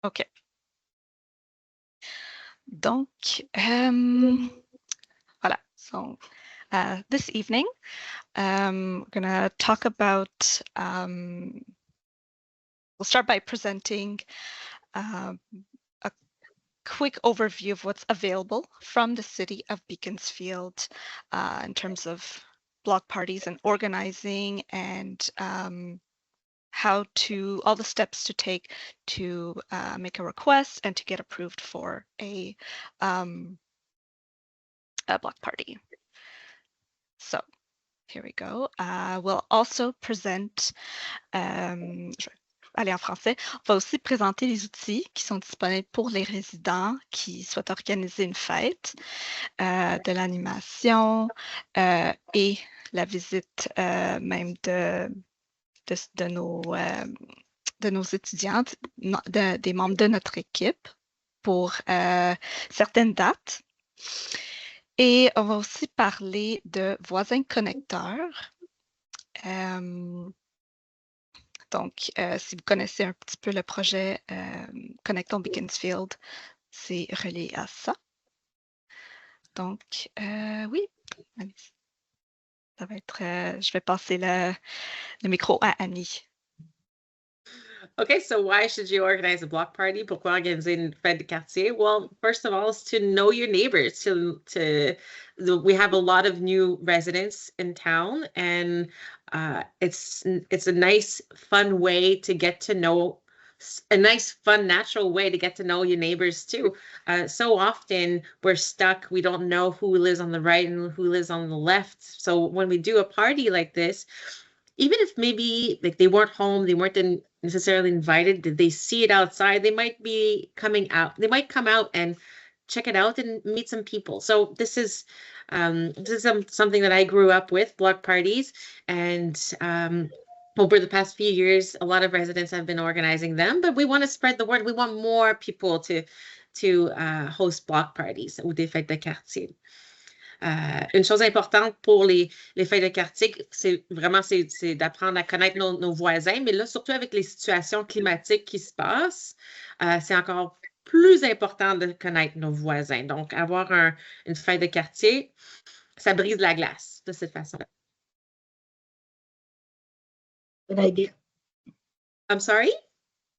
OK. Donc, voilà. So, this evening, we're going to talk about, we'll start by presenting a quick overview of what's available from the city of Beaconsfield in terms of block parties and organizing, and all the steps to take to make a request and to get approved for a block party. So here we go. We'll also present, je vais aller en français, on va aussi présenter les outils qui sont disponibles pour les résidents qui souhaitent organiser une fête, de l'animation et la visite même de nos étudiants, des membres de notre équipe pour certaines dates. Et on va aussi parler de voisins connecteurs. Donc, si vous connaissez un petit peu le projet Connectons Beaconsfield, c'est relié à ça. Donc, oui, ça va être, je vais passer le micro à Annie. Okay, so why should you organize a block party? Pourquoi organiser une fête de quartier? Well, first of all, is to know your neighbors. We have a lot of new residents in town, and it's a nice, fun way to get to know. A nice, fun, natural way to get to know your neighbors too. So often we're stuck. We don't know who lives on the right and who lives on the left. So when we do a party like this, even if maybe like they weren't home, they weren't necessarily invited, did they see it outside? They might be coming out. They might come out and check it out and meet some people. So this is something that I grew up with, block parties, and over the past few years, a lot of residents have been organizing them. But we want to spread the word. We want more people to host block parties ou des fêtes de quartier. Une chose importante pour les fêtes de quartier, c'est d'apprendre à connaître nos voisins, mais là, surtout avec les situations climatiques qui se passent, c'est encore plus important de connaître nos voisins. Donc, avoir une fête de quartier, ça brise la glace de cette façon-là. Good idea. I'm sorry?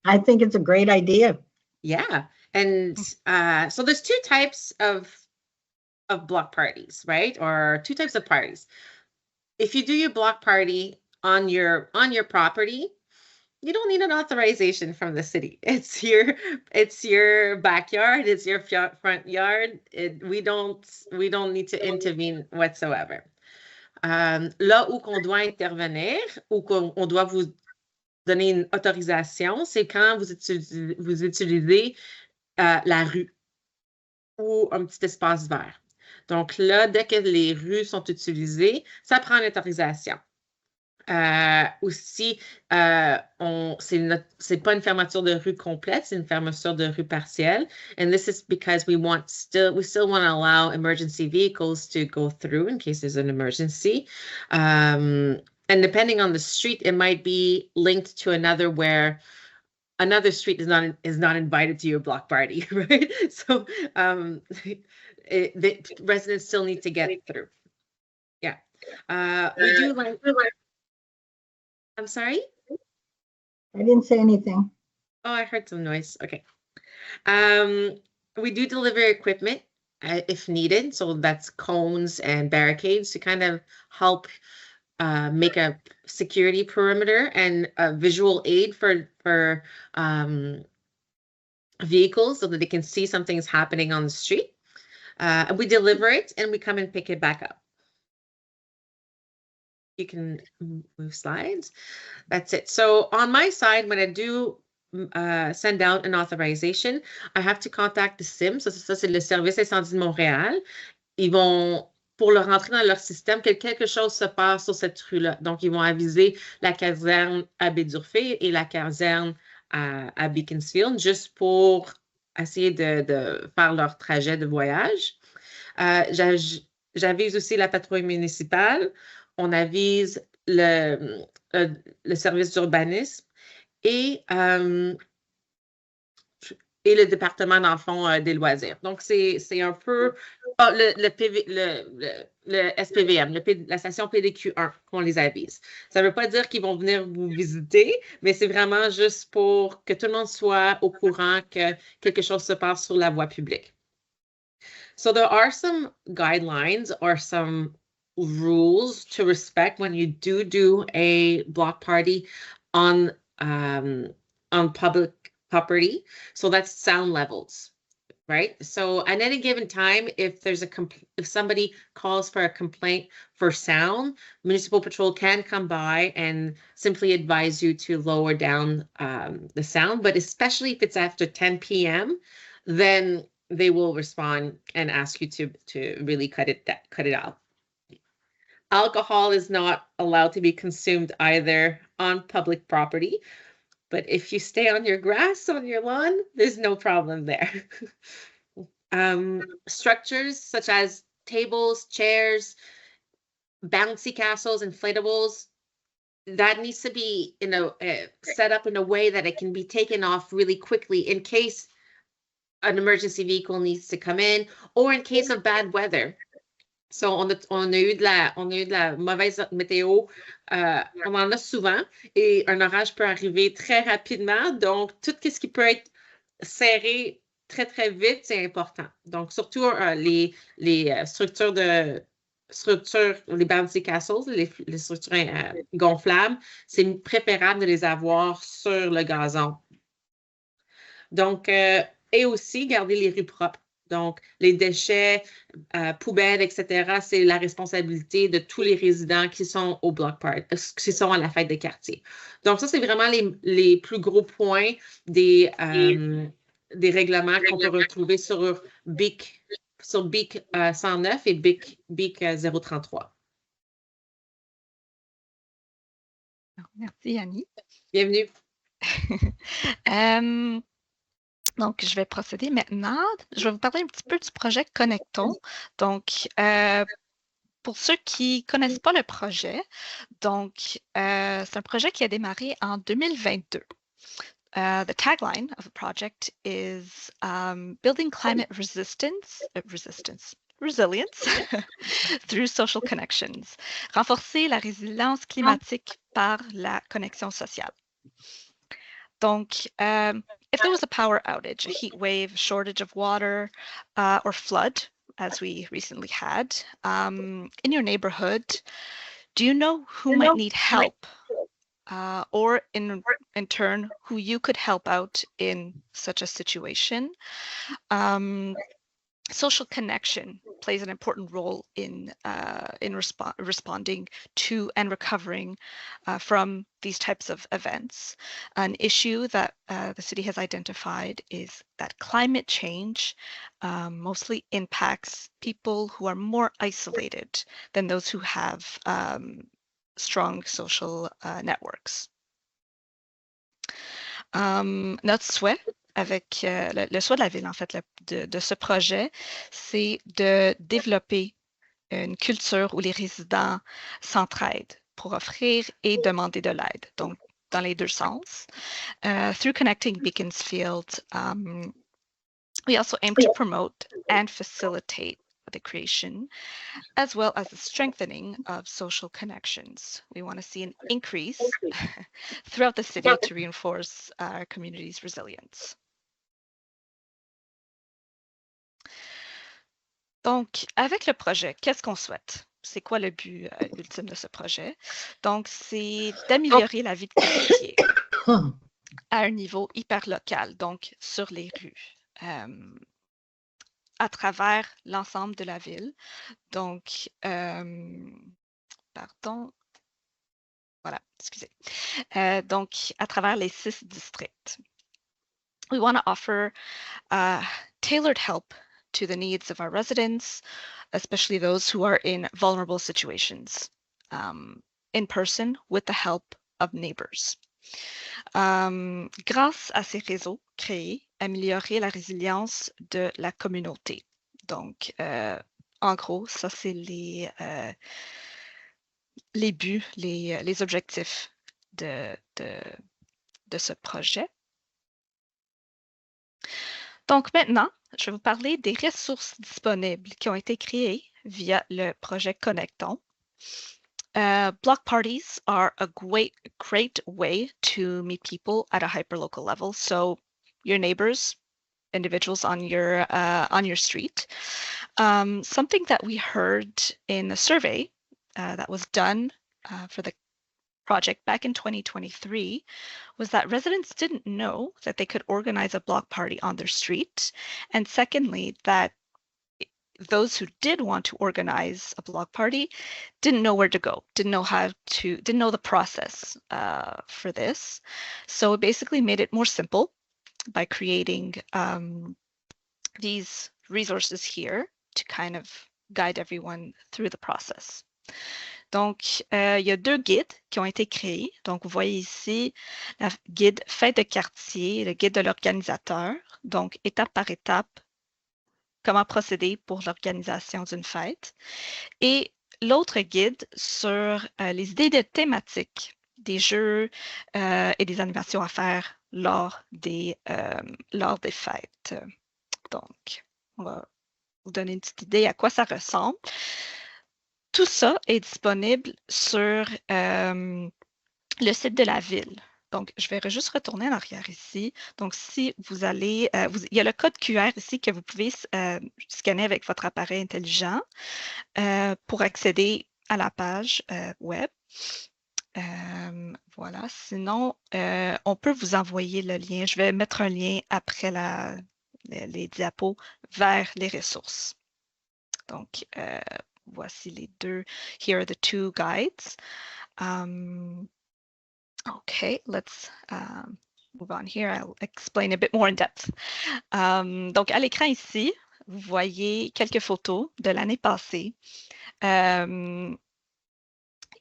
I think it's a great idea. Yeah. And so there's two types of block parties, right? Or two types of parties. If you do your block party on your property, you don't need an authorization from the city. It's your backyard, it's your front yard. We don't need to intervene whatsoever. Là où qu'on doit intervenir, où qu'on doit vous donner une autorisation, c'est quand vous utilisez la rue ou un petit espace vert. Donc là, dès que les rues sont utilisées, ça prend une autorisation. Aussi, c'est pas une fermeture de rue complète, c'est une fermeture de rue partielle. And this is because we still want to allow emergency vehicles to go through in case there's an emergency. And depending on the street, it might be linked to another where another street is not invited to your block party, right? So the residents still need to get through. Yeah. We do like. I'm sorry? I didn't say anything. Oh, I heard some noise. Okay. We do deliver equipment if needed. So that's cones and barricades to kind of help make a security perimeter and a visual aid for vehicles so that they can see something's happening on the street. We deliver it and we come and pick it back up. You can move slides. That's it. So on my side, when I do send out an authorization, I have to contact the SIM. Ça, c'est le service incendie de Montréal. Ils vont, pour le rentrer dans leur système, que quelque chose se passe sur cette rue-là. Donc, ils vont aviser la caserne à Baie-d'Urfé et la caserne à Beaconsfield, juste pour essayer de faire leur trajet de voyage. J'avise aussi la patrouille municipale. On avise le service d'urbanisme et et le département, dans le fond, des loisirs. Donc, c'est un peu le SPVM, la station PDQ1 qu'on les avise. Ça ne veut pas dire qu'ils vont venir vous visiter, mais c'est vraiment juste pour que tout le monde soit au courant que quelque chose se passe sur la voie publique. So there are some guidelines or some rules to respect when you do a block party on public property. So that's sound levels, right? So at any given time, if somebody calls for a complaint for sound, municipal patrol can come by and simply advise you to lower down the sound. But especially if it's after 10 p.m., then they will respond and ask you to really cut it out. Alcohol is not allowed to be consumed either on public property, but if you stay on your grass, on your lawn, there's no problem there. Structures such as tables, chairs, bouncy castles, inflatables, that needs to be set up in a way that it can be taken off really quickly in case an emergency vehicle needs to come in or in case of bad weather. So, on a eu de la mauvaise météo, on en a souvent, et un orage peut arriver très rapidement. Donc, tout ce qui peut être serré très, très vite, c'est important. Donc, surtout les structures les bouncy castles, les structures gonflables, c'est préférable de les avoir sur le gazon. Donc, et aussi garder les rues propres. Donc, les déchets, poubelles, etc., c'est la responsabilité de tous les résidents qui sont au block party, qui sont à la fête des quartiers. Donc, ça, c'est vraiment les plus gros points des règlements qu'on peut retrouver sur BIC 109 et BIC 033. Merci, Annie. Bienvenue. Donc, je vais procéder maintenant. Je vais vous parler un petit peu du projet Connectons. Donc, pour ceux qui ne connaissent pas le projet, donc, c'est un projet qui a démarré en 2022. The tagline of the project is building climate resilience through social connections. Renforcer la résilience climatique par la connexion sociale. Donc, if there was a power outage, a heat wave, a shortage of water, or flood, as we recently had, in your neighborhood, do you know who might need help? Or in turn, who you could help out in such a situation? Social connection plays an important role in responding to and recovering from these types of events. An issue that the city has identified is that climate change mostly impacts people who are more isolated than those who have strong social networks. Notre souhait avec le souhait de la ville, en fait, de ce projet, c'est de développer une culture où les résidents s'entraident pour offrir et demander de l'aide, donc dans les deux sens. Through Connecting Beaconsfield, we also aim to promote and facilitate the creation, as well as the strengthening of social connections. We want to see an increase throughout the city to reinforce our community's resilience. Donc, avec le projet, qu'est-ce qu'on souhaite? C'est quoi le but ultime de ce projet? Donc, c'est d'améliorer la vie de quartier à un niveau hyper local, donc sur les rues, à travers l'ensemble de la ville. Donc, pardon. Voilà, excusez. Donc, à travers les 6 districts. We want to offer tailored help to the needs of our residents, especially those who are in vulnerable situations, in person with the help of neighbors. Grâce à ces réseaux créés, améliorer la résilience de la communauté. Donc, en gros, ça, c'est les buts, les objectifs de ce projet. Donc maintenant, je vais vous parler des ressources disponibles qui ont été créées via le projet Connectons. Block parties are a great way to meet people at a hyperlocal level. So your neighbors, individuals on your street. Something that we heard in a survey that was done for the project back in 2023 was that residents didn't know that they could organize a block party on their street. And secondly, that those who did want to organize a block party didn't know where to go, didn't know the process for this. So it basically made it more simple by creating these resources here to kind of guide everyone through the process. Donc, il y a 2 guides qui ont été créés. Donc, vous voyez ici le guide Fête de quartier, le guide de l'organisateur. Donc, étape par étape, comment procéder pour l'organisation d'une fête. Et l'autre guide sur les idées de thématiques, des jeux et des animations à faire lors des fêtes. Donc, on va vous donner une petite idée à quoi ça ressemble. Tout ça est disponible sur le site de la ville. Donc, je vais juste retourner en arrière ici. Donc, si vous allez, il y a le code QR ici que vous pouvez scanner avec votre appareil intelligent pour accéder à la page web. Voilà. Sinon, on peut vous envoyer le lien. Je vais mettre un lien après les diapos vers les ressources. Donc, voici les 2. Here are the 2 guides. Okay, let's move on here. I'll explain a bit more in depth. Donc, à l'écran ici, vous voyez quelques photos de l'année passée. Il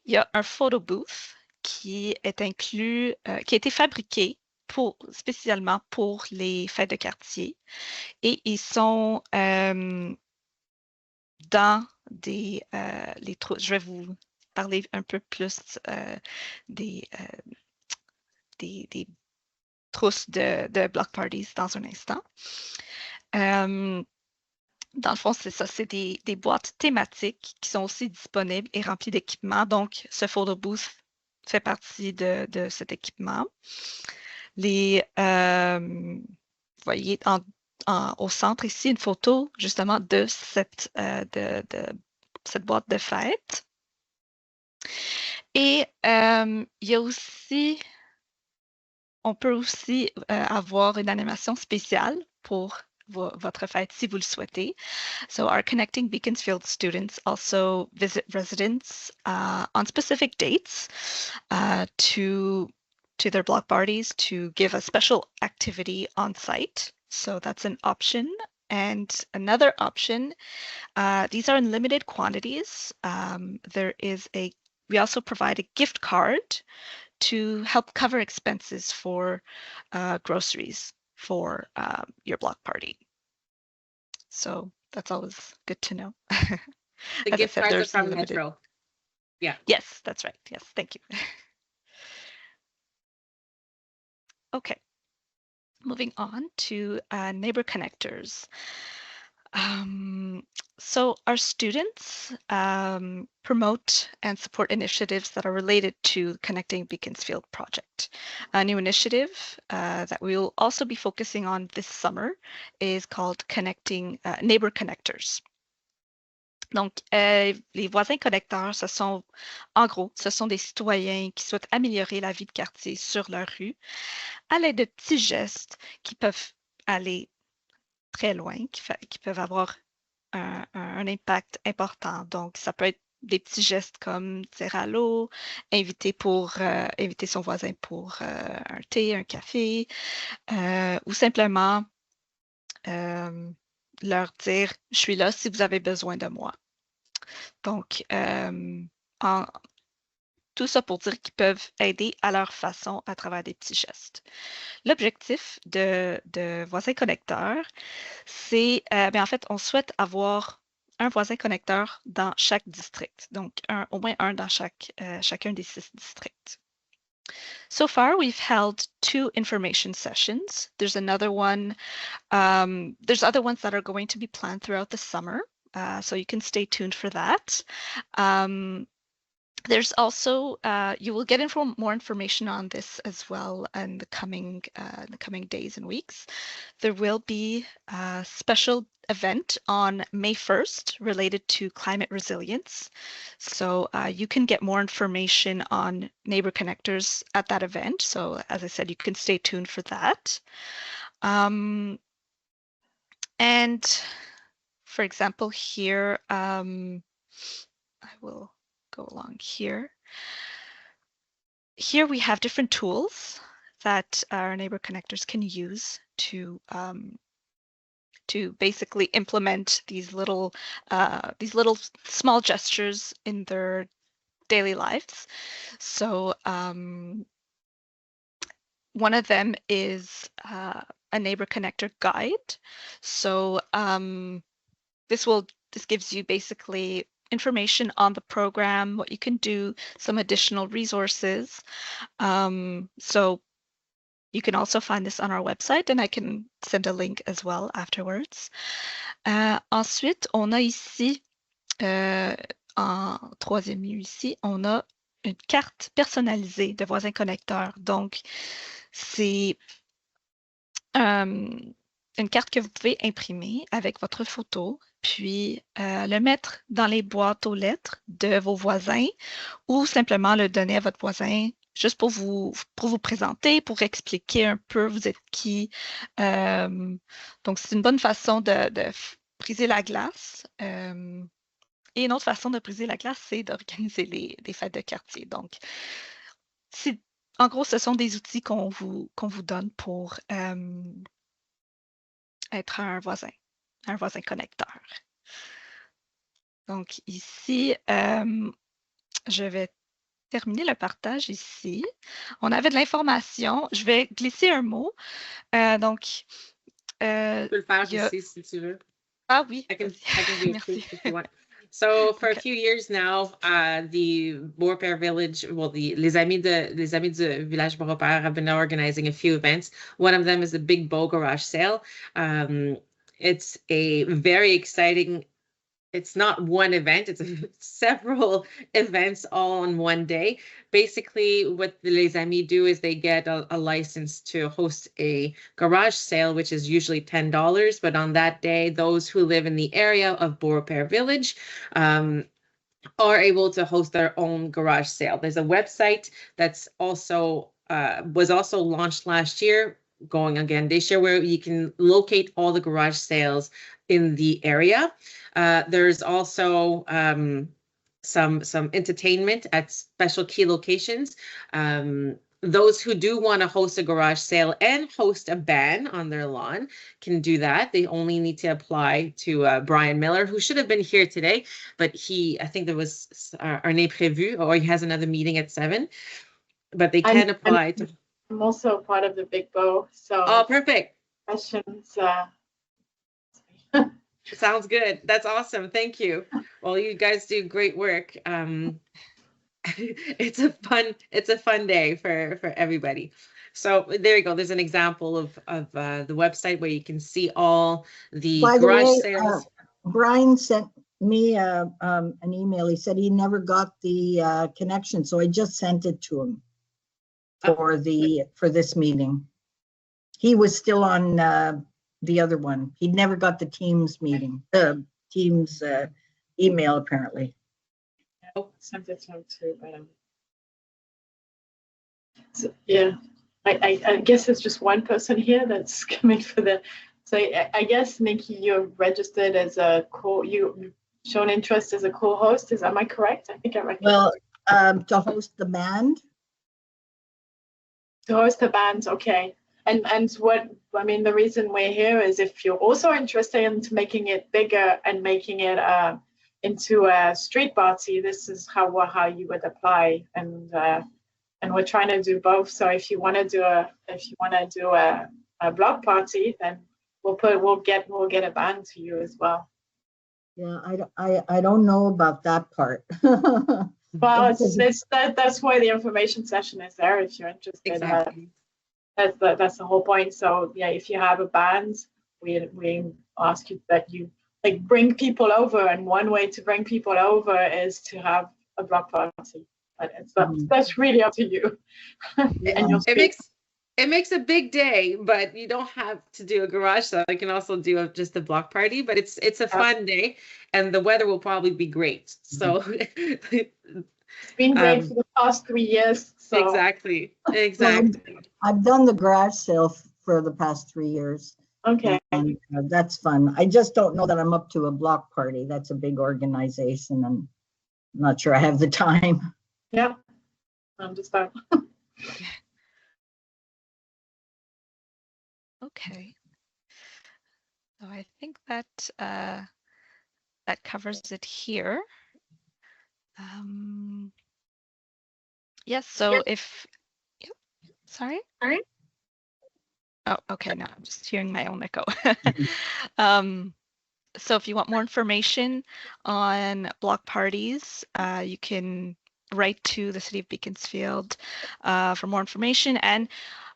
y a un photo booth qui est inclus, qui a été fabriqué spécialement pour les fêtes de quartier. Et ils sont dans les trous. Je vais vous parler un peu plus des trousses de block parties dans un instant. Dans le fond, c'est ça, c'est des boîtes thématiques qui sont aussi disponibles et remplies d'équipements. Donc, ce photo booth fait partie de cet équipement. Vous voyez au centre ici une photo justement de cette boîte de fête. Et il y a aussi, on peut aussi avoir une animation spéciale pour votre fête si vous le souhaitez. So our Connecting Beaconsfield students also visit residents on specific dates to their block parties to give a special activity on site. So that's an option. And another option, these are in limited quantities. We also provide a gift card to help cover expenses for groceries for your block party. So that's always good to know. The gift cards are from Metro. Yeah. Yes, that's right. Yes, thank you. Okay, moving on to neighbor connectors. So our students promote and support initiatives that are related to Connecting Beaconsfield Project. A new initiative that we will also be focusing on this summer is called Connecting Neighbor Connectors. Donc, les voisins connecteurs, en gros, ce sont des citoyens qui souhaitent améliorer la vie de quartier sur leur rue à l'aide de petits gestes qui peuvent aller très loin, qui peuvent avoir un impact important. Donc, ça peut être des petits gestes comme dire allô, inviter son voisin pour un thé, un café, ou simplement leur dire « Je suis là si vous avez besoin de moi ». Donc, tout ça pour dire qu'ils peuvent aider à leur façon à travers des petits gestes. L'objectif de voisin connecteur, c'est, en fait, on souhaite avoir un voisin connecteur dans chaque district. Donc, au moins un dans chacun des 6 districts. So far, we've held 2 information sessions. There's another one. There's other ones that are going to be planned throughout the summer, so you can stay tuned for that. There's also, you will get more information on this as well in the coming days and weeks. There will be a special event on May 1st related to climate resilience. So you can get more information on Neighbor Connectors at that event. So as I said, you can stay tuned for that. And for example, here, I will go along here. Here we have different tools that our Neighbor Connectors can use to basically implement these little small gestures in their daily lives. So one of them is a Neighbor Connector guide. So this gives you basically information on the program, what you can do, some additional resources. So you can also find this on our website, and I can send a link as well afterwards. Ensuite, on a ici, en 3e lieu ici, on a une carte personnalisée de voisins connecteurs. Donc, c'est une carte que vous pouvez imprimer avec votre photo, puis le mettre dans les boîtes aux lettres de vos voisins ou simplement le donner à votre voisin juste pour vous présenter, pour expliquer un peu vous êtes qui. Donc, c'est une bonne façon de briser la glace. Et une autre façon de briser la glace, c'est d'organiser des fêtes de quartier. Donc, en gros, ce sont des outils qu'on vous donne pour être un voisin connecteur. Donc ici, je vais terminer le partage ici. On avait de l'information. Je vais glisser un mot. Donc, Tu peux le faire ici si tu veux. Ah oui. I can do Merci. if you want. So for Okay. a few years now, the Beaurepaire Village, well, les Amis du Village Beaurepaire have been organizing a few events. One of them is the Big Beau Garage Sale. It's a very exciting. It's not one event, it's several events all on one day. Basically, what the Les Amis do is they get a license to host a garage sale, which is usually $10. But on that day, those who live in the area of Beaurepaire Village are able to host their own garage sale. There's a website that's also was also launched last year, going again this year, where you can locate all the garage sales in the area. There's also some entertainment at special key locations. Those who do want to host a garage sale and host a band on their lawn can do that. They only need to apply to Brian Miller, who should have been here today, but I think there was un imprévu, or he has another meeting at 7. But they can apply to. I'm also part of the Big Beau, so. Oh, perfect. Questions. Sounds good. That's awesome. Thank you. Well, you guys do great work. It's a fun day for everybody. So there you go. There's an example of the website where you can see all the garage sales. Brian sent me an email. He said he never got the connection, so I just sent it to him for this meeting. He was still on the other one. He never got the Teams meeting, Teams email apparently. Oh, sent it to him too, but so, yeah, I guess it's just one person here that's coming for the. So I guess Nikki, you're registered as you've shown interest as a co-host. Am I correct? I think I reckon. Well, to host the band. To host the band, okay. And what I mean, the reason we're here is if you're also interested in making it bigger and making it into a street party, this is how you would apply, and we're trying to do both. So if you want to do a block party, then we'll get a band to you as well. Yeah, I don't know about that part. Well, that's why the information session is there if you're interested. Exactly. That's the whole point. So yeah, if you have a band, we ask you that you like bring people over, and one way to bring people over is to have a block party. But that's really up to you. And it makes a big day, but you don't have to do a garage sale. You can also do just a block party, but it's a fun day, and the weather will probably be great. So it's been great for the past 3 years. So. Exactly. Well, I've done the garage sale for the past 3 years. Okay. And that's fun. I just don't know that I'm up to a block party. That's a big organization, and I'm not sure I have the time. Yeah, I understand. Okay. So I think that that covers it here. Yes. So if, yep, sorry. Oh, okay. No, I'm just hearing my own echo. So if you want more information on block parties, you can write to the City of Beaconsfield for more information. And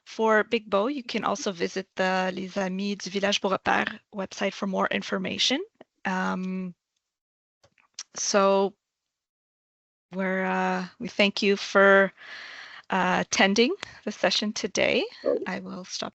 for Big Bow, you can also visit the Les Amis du Village Beaurepaire website for more information. So we thank you for attending the session today. I will stop